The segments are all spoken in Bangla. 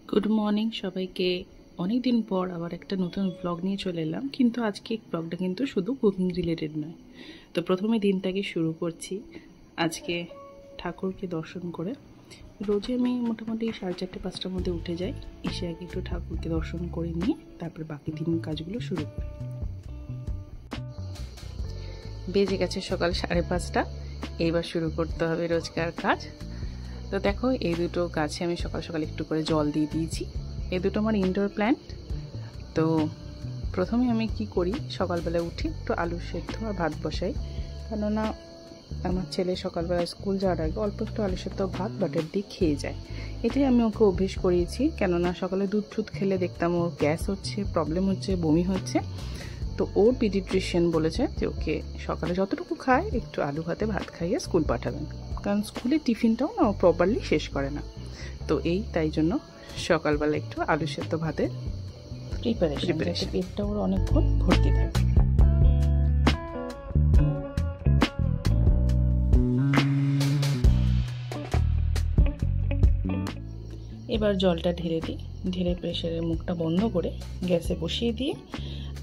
গুড মর্নিং সবাইকে। অনেক দিন পর আবার একটা নতুন ব্লগ নিয়ে চলে এলাম, কিন্তু আজকে ব্লগটা কিন্তু শুধু কুকিং রিলেটেড নয়। তো প্রথমে দিনটাকে শুরু করছি আজকে ঠাকুরকে দর্শন করে। রোজে আমি মোটামুটি 4:30-5টার মধ্যে উঠে যাই, এসে আগে একটু ঠাকুরকে দর্শন করে নিয়ে তারপরে বাকি দিন কাজগুলো শুরু করি। বেজে গেছে সকাল 5:30, এইবার শুরু করতে হবে রোজকার কাজ। তো দেখো, এই দুটো গাছে আমি সকাল সকাল একটু করে জল দিয়ে দিয়েছি। এই দুটো আমার ইনডোর প্ল্যান্ট। তো প্রথমে আমি কি করি, সকালবেলা উঠে একটু আলু সেদ্ধ আর ভাত বসাই, কেননা আমার ছেলে সকালবেলা স্কুল যাওয়ার আগে অল্প একটু আলু সেদ্ধ ভাত বাটার দিয়ে খেয়ে যায়। এটাই আমি ওকে অভ্যেস করিয়েছি, কেননা সকালে দুধ খেলে দেখতাম ওর গ্যাস হচ্ছে, প্রবলেম হচ্ছে, বমি হচ্ছে। তো ওর পিডিয়াট্রিশিয়ান বলেছে যে ওকে সকালে যতটুকু খায় একটু আলু ভাতে ভাত খাইয়ে স্কুল পাঠাবেন, কারণ স্কুলে টিফিনটাও না ও প্রপারলি শেষ করে না। তো তাই জন্য সকালবেলা একটু আলু সেদ্ধ ভাতের প্রিপারেশন, পেটটা ওর অনেকক্ষণ ভর্তি থাকে। এবার জলটা ঢেলে দিই, ঢেলে প্রেশারের মুখটা বন্ধ করে গ্যাসে বসিয়ে দিয়ে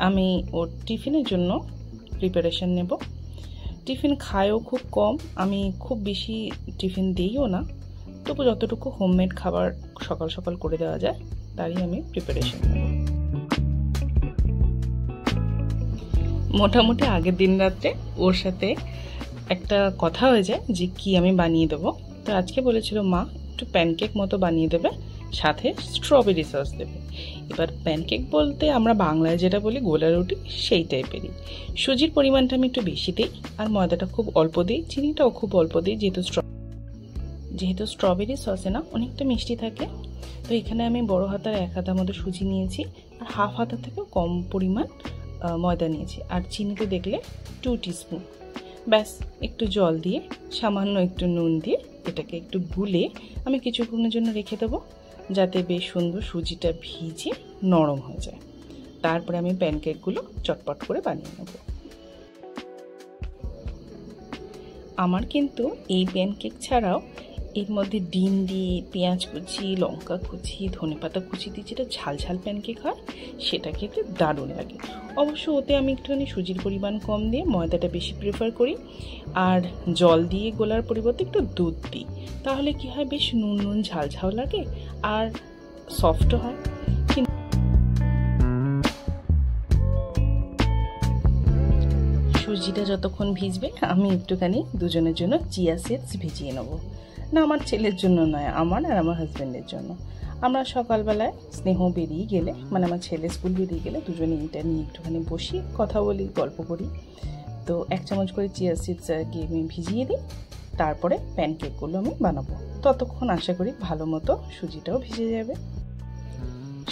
আমি ওর টিফিনের জন্য প্রিপারেশন নেব। টিফিন খায়ও খুব কম, আমি খুব বেশি টিফিন দিইও না, তবু যতটুকু হোমমেড খাবার সকাল সকাল করে দেওয়া যায় তারই আমি প্রিপারেশন নেব। মোটামুটি আগের দিন রাত্রে ওর সাথে একটা কথা হয়ে যায় যে কি আমি বানিয়ে দেবো। তো আজকে বলেছিল মা একটু প্যানকেক মতো বানিয়ে দেবে, সাথে স্ট্রবেরি সস দেবে। এবার প্যানকেক বলতে আমরা বাংলায় যেটা বলি গোলা রুটি, সেই টাইপেরই। সুজির পরিমাণটা আমি একটু বেশি দিই, আর ময়দাটা খুব অল্প দিই, চিনিটাও খুব অল্প দিই, যেহেতু স্ট্রবেরি সসে না অনেকটা মিষ্টি থাকে। তো এখানে আমি বড় হাতার 1 হাতার মতো সুজি নিয়েছি, আর হাফ হাতার থেকেও কম পরিমাণ ময়দা নিয়েছি, আর চিনিতে দেখলে 2 টিস্পুন। ব্যাস একটু জল দিয়ে সামান্য একটু নুন দিয়ে এটাকে একটু গুলে আমি কিছুক্ষণের জন্য রেখে দেবো, যাতে বেশ সুন্দর সুজিটা ভিজে নরম হয়ে যায়। তারপরে আমি প্যানকেকগুলো চটপট করে বানিয়ে নেব। আমার কিন্তু এই প্যানকেক ছাড়াও এর মধ্যে ডিম দিয়ে, পেঁয়াজ কুচি, লঙ্কা কুচি, ধনেপাতা কুচি দিয়ে যেটা ঝাল ঝাল প্যানকেক হয়, সেটা খেতে দারুণ লাগে। অবশ্য ওতে আমি একটুখানি সুজির পরিমাণ কম দিয়ে ময়দাটা বেশি প্রেফার করি, আর জল দিয়ে গোলার পরিবর্তে একটু দুধ দিই। তাহলে কি হয়, বেশ নুন নুন ঝাল ঝাল লাগে আর সফটও হয়। সুজিটা যতক্ষণ ভিজবে আমি একটুখানি দুজনের জন্য চিয়া সিডস ভিজিয়ে নেবো। না, আমার ছেলের জন্য নয়, আমার আর আমার হাজব্যান্ডের জন্য। আমরা সকালবেলায় স্নেহ বেরিয়ে গেলে, মানে আমার ছেলে স্কুল বেরিয়ে গেলে, দুজনে এটা নিয়ে একটুখানি বসি, কথা বলি, গল্প করি। তো 1 চামচ করে চিয়া সিডস আগে আমি ভিজিয়ে দিই, তারপরে প্যানকেকগুলো আমি বানাবো। ততক্ষণ আশা করি ভালো মতো সুজিটাও ভিজে যাবে।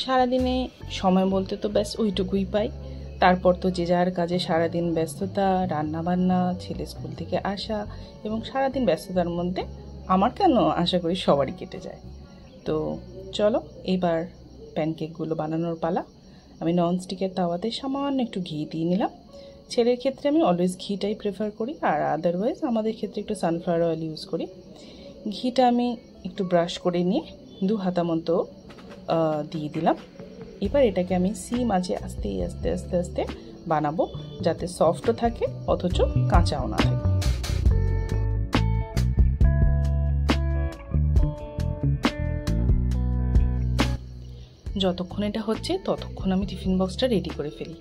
সারাদিনে সময় বলতে তো ব্যাস ওইটুকুই পাই, তারপর তো যে যার কাজে সারাদিন ব্যস্ততা, রান্না বান্না, ছেলে স্কুল থেকে আসা, এবং সারাদিন ব্যস্ততার মধ্যে আমার কেন, আশা করি সবারই কেটে যায়। তো চলো এবার প্যানকেকগুলো বানানোর পালা। আমি ননস্টিকের তাওয়াতে সামান্য একটু ঘি দিয়ে নিলাম। ছেলের ক্ষেত্রে আমি অলওয়েজ ঘিটাই প্রেফার করি, আর আদারওয়াইজ আমাদের ক্ষেত্রে একটু সানফ্লাওয়ার অয়েল ইউজ করি। ঘিটা আমি একটু ব্রাশ করে নিয়ে 2 হাতা মতো দিয়ে দিলাম। এবার এটাকে আমি সিম আঁচে আস্তে আস্তে আস্তে আস্তে বানাবো, যাতে সফটও থাকে অথচ কাঁচাও না থাকে। যতক্ষণ এটা হচ্ছে ততক্ষণ আমি টিফিন বক্সটা রেডি করে ফেলি।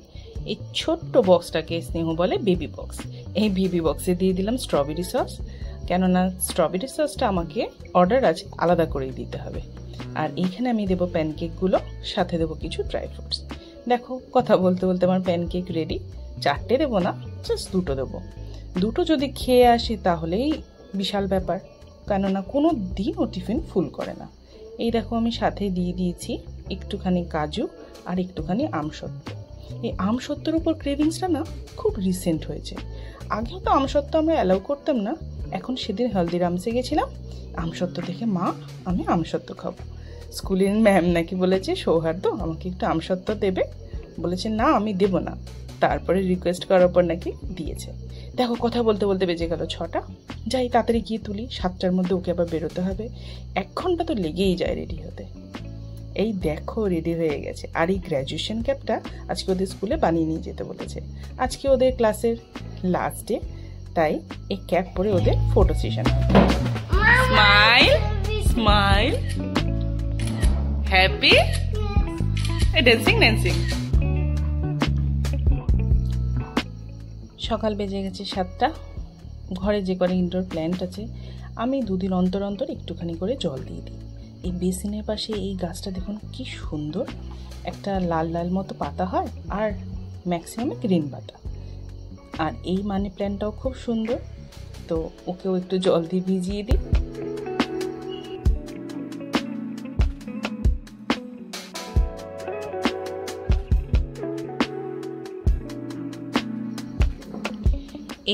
এই ছোট্ট বক্সটাকে স্নেহ বলে বেবি বক্স। এই বেবি বক্সে দিয়ে দিলাম স্ট্রবেরি সস, কেননা স্ট্রবেরি সসটা আমাকে অর্ডার আজ আলাদা করেই দিতে হবে। আর এইখানে আমি দেবো প্যানকেকগুলো, সাথে দেবো কিছু ড্রাই ফ্রুটস। দেখো, কথা বলতে বলতে আমার প্যানকেক রেডি। 4টে দেবো না, জাস্ট 2টো দেবো। 2টো যদি খেয়ে আসে তাহলেই বিশাল ব্যাপার, কেননা কোনো দিন ও টিফিন ফুল করে না। এই দেখো, আমি সাথে দিয়ে দিয়েছি একটুখানি কাজু আর একটুখানি আমসত্ত্ব। এই আমসত্ত্বর উপর ক্রেভিংসটা না খুব রিসেন্ট হয়েছে। আগেও তো আমসত্ত্ব আমরা অ্যালাউ করতাম না, এখন সেদিন হলদিরামসে গেছিলাম, আমসত্ত্ব দেখে মা আমি আমসত্ত্ব খাবো। স্কুলের ম্যাম নাকি বলেছে, সৌহার্দ্য আমাকে একটু আমসত্ত্ব দেবে, বলেছে না আমি দেবো না, তারপরে রিকোয়েস্ট করার পর নাকি দিয়েছে। দেখো, কথা বলতে বলতে বেজে গেল 6টা। যাই তাড়াতাড়ি গিয়ে তুলি, 7টার মধ্যে ওকে আবার বেরোতে হবে। 1 ঘন্টা তো লেগেই যায় রেডি হতে। এই দেখো রেডি হয়ে গেছে। আর এই গ্র্যাজুয়েশন ক্যাপটা আজকে ওদের স্কুলে বানিয়ে নিয়ে যেতে বলেছে। আজকে ওদের ক্লাসের লাস্ট ডে, তাই এই ক্যাপ পরে ওদের ফটো সেশন হবে। Smile smile, happy, dancing dancing. সকাল বেজে গেছে 7টা। ঘরে যে করে ইনডোর প্ল্যান্ট আছে আমি 2 দিন অন্তর অন্তর একটুখানি করে জল দিয়ে দিই। এই বেসিনের পাশে এই গাছটা দেখুন কি সুন্দর, একটা লাল লাল মতো পাতা হয় আর ম্যাক্সিমামে গ্রিন পাতা। আর এই মানি প্ল্যান্টটাও খুব সুন্দর, তো ওকেও একটু জল দিয়ে ভিজিয়ে দিই।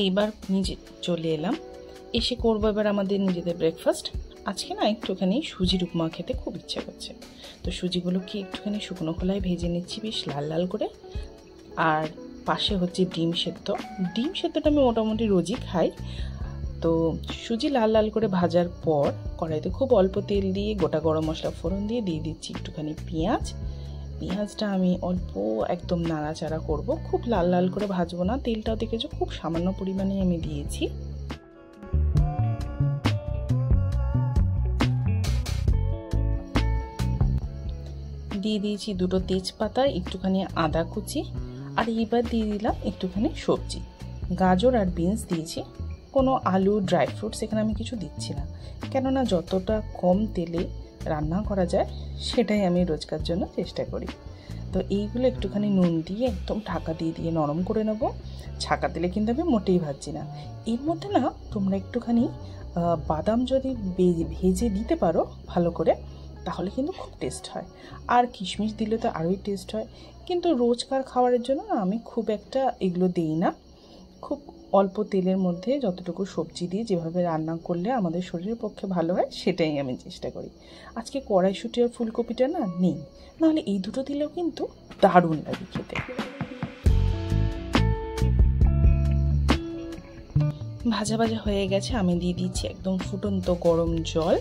এইবার নিজে চলে এলাম, এসে করবো এবার আমাদের নিজেদের ব্রেকফাস্ট। আজকে না একটুখানি সুজির উপমা খেতে খুব ইচ্ছা করছে, তো সুজিগুলোকে একটুখানি শুকনো খোলায় ভেজে নিচ্ছি বেশ লাল লাল করে। আর পাশে হচ্ছে ডিম সেদ্ধ। ডিম সেদ্ধটা আমি মোটামুটি রোজই খাই। তো সুজি লাল লাল করে ভাজার পর কড়াইতে খুব অল্প তেল দিয়ে গোটা গরম মশলা ফোড়ন দিয়ে দিচ্ছি একটুখানি পেঁয়াজ। পেঁয়াজটা আমি অল্প একদম নাড়াচাড়া করব, খুব লাল লাল করে ভাজবো না। তেলটাও দেখেছো খুব সামান্য পরিমাণে আমি দিয়েছি। দিয়ে দিয়েছি 2টো তেজপাতা, একটুখানি আদা কুচি, আর এইবার দিয়ে দিলাম একটুখানি সবজি, গাজর আর বিনস দিয়েছি। কোনো আলু ড্রাই ফ্রুটস এখানে আমি কিছু দিচ্ছি না, কেননা যতটা কম তেলে রান্না করা যায় সেটাই আমি রোজকার জন্য চেষ্টা করি। তো এইগুলো একটুখানি নুন দিয়ে একদম ঢাকা দিয়ে দিয়ে নরম করে নেবো। ছাকা তেলে কিন্তু আমি মোটেই ভাজছি না। এর মধ্যে না তোমরা একটুখানি বাদাম যদি ভেজে দিতে পারো ভালো করে, তাহলে কিন্তু খুব টেস্ট হয়। আর কিশমিশ দিলে তো আরোই টেস্ট হয়, কিন্তু রোজকার খাবারের জন্য না আমি খুব একটা এগুলো দিই না। খুব অল্প তেলের মধ্যে যতটুকু সবজি দিয়ে যেভাবে রান্না করলে আমাদের শরীরের পক্ষে ভালো হয় সেটাই আমি চেষ্টা করি। আজকে কড়াইশুঁটি আর ফুলকপিটা না নেই, নাহলে এই দুটো দিলেও কিন্তু দারুণ লাগে খেতে। ভাজা ভাজা হয়ে গেছে, আমি দিয়ে দিচ্ছি একদম ফুটন্ত গরম জল।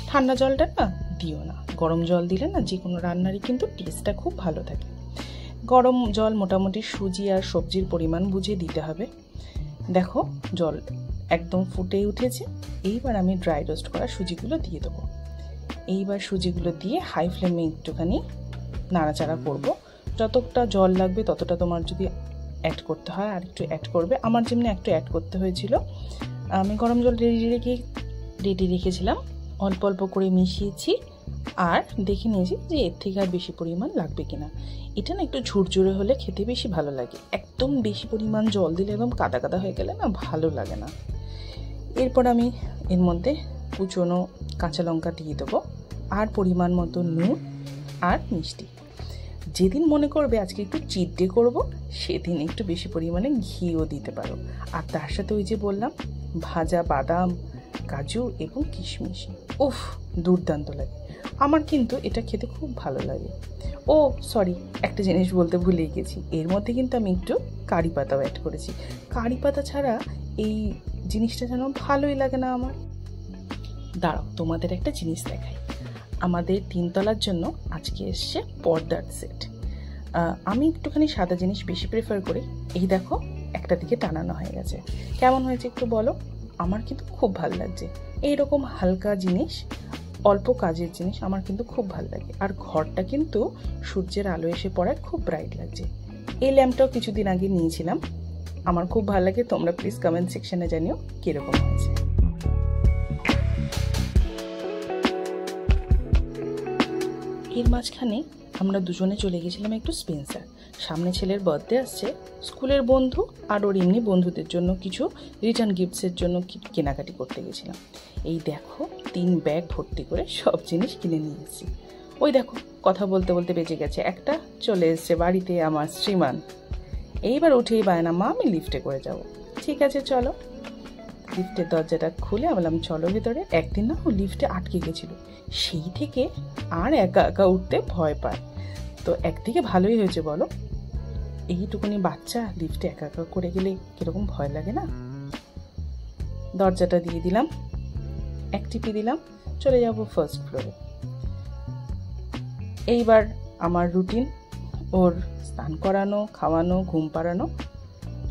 ঠান্ডা জলটা না দিও না, গরম জল দিলে না যে কোনো রান্নারই কিন্তু টেস্টটা খুব ভালো থাকে। গরম জল মোটামুটি সুজি আর সবজির পরিমাণ বুঝে দিতে হবে। দেখো জল একদম ফুটে উঠেছে। এইবার আমি ড্রাই রোস্ট করা সুজিগুলো দিয়ে দেবো। এইবার সুজিগুলো দিয়ে হাই ফ্লেমে একটুখানি নাড়াচাড়া করব। যতটা জল লাগবে ততটা তোমার যদি অ্যাড করতে হয় আর একটু অ্যাড করবে। আমার যেমনি একটু অ্যাড করতে হয়েছিল, আমি গরম জল রেডি রেখেছিলাম, অল্প অল্প করে মিশিয়েছি আর দেখে নিয়েছি যে এর থেকে আর বেশি পরিমাণ লাগবে কিনা। এটা না একটু ঝুরঝুরে হলে খেতে বেশি ভালো লাগে, একদম বেশি পরিমাণ জল দিলে একদম কাদা কাদা হয়ে গেলে না ভালো লাগে না। এরপর আমি এর মধ্যে কুচনো কাঁচা লঙ্কা দিয়ে দেবো আর পরিমাণ মতো নুন আর মিষ্টি। যেদিন মনে করবে আজকে একটু চিট ডে করবো, সেদিন একটু বেশি পরিমাণে ঘিও দিতে পারো। আর তার সাথে ওই যে বললাম ভাজা বাদাম, কাজু এবং কিশমিশ, উফ দুর্দান্ত লাগে। আমার কিন্তু এটা খেতে খুব ভালো লাগে। ও সরি, একটা জিনিস বলতে ভুলেই গেছি, এর মধ্যে কিন্তু আমি একটু কারি পাতাও অ্যাড করেছি। কারি পাতা ছাড়া এই জিনিসটা যেন ভালোই লাগে না আমার। দাঁড়াও তোমাদের একটা জিনিস দেখাই। আমাদের 3 তলার জন্য আজকে এসছে পর্দার সেট। আমি একটুখানি সাদা জিনিস বেশি প্রেফার করি। এই দেখো একটা দিকে টানানো হয়ে গেছে, কেমন হয়েছে একটু বলো? আমার কিন্তু খুব ভালো লাগছে। এইরকম হালকা জিনিস, অল্প কাজের জিনিস আমার কিন্তু খুব ভালো লাগে। আর ঘরটা কিন্তু সূর্যের আলো এসে পড়ায় খুব ব্রাইট লাগছে। এই ল্যাম্পটাও কিছুদিন আগে নিয়েছিলাম, আমার খুব ভালো লাগে। তোমরা প্লিজ কমেন্ট সেকশনে জানিও কিরকম হয়েছে। এর মাঝখানে আমরা দুজনে চলে গেছিলাম একটু স্পেন্সার। সামনে ছেলের বার্থডে আসছে, স্কুলের বন্ধু আর ওর এমনি বন্ধুদের জন্য কিছু রিটার্ন গিফটসের জন্য কেনাকাটি করতে গেছিলাম। এই দেখো 3 ব্যাগ ভর্তি করে সব জিনিস কিনে নিয়ে এসেছি। ওই দেখো কথা বলতে বলতে বেঁচে গেছে একটা, চলে এসছে বাড়িতে আমার শ্রীমান। এইবার উঠেই বায়না, মা আমি লিফটে করে যাব। ঠিক আছে চলো। লিফটের দরজাটা খুলে বললাম চলো ভেতরে। একদিন না ও লিফটে আটকে গেছিল, সেই থেকে আর একা একা উঠতে ভয় পায়। তো একদিকে ভালোই হয়েছে বলো, এইটুকুনি বাচ্চা লিফটে একা একা করে গেলে কিরকম ভয় লাগে না। দরজাটা দিয়ে দিলাম, এক টিপি দিলাম, চলে যাব ফার্স্ট ফ্লোরে। এইবার আমার রুটিন, ওর স্নান করানো, খাওয়ানো, ঘুম পাড়ানো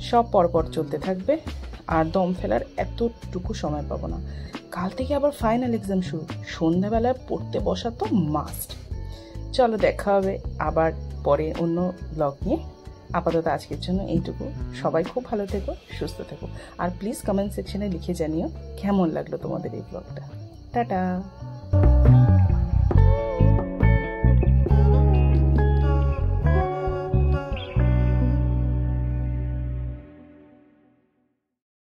সব পরপর চলতে থাকবে। আর দম ফেলার এতটুকু সময় পাবো না। কাল থেকে আবার ফাইনাল এক্সাম শুরু, সন্ধ্যাবেলায় পড়তে বসা তো মাস্ট। চলো দেখা হবে আবার পরে অন্য ব্লগ নিয়ে। আপাতত আজকের জন্য এইটুকু। সবাই খুব ভালো থেকো, সুস্থ থেকো। আর প্লিজ কমেন্ট সেকশনে লিখে জানিও কেমন লাগলো তোমাদের এই ব্লগটা। টাটা।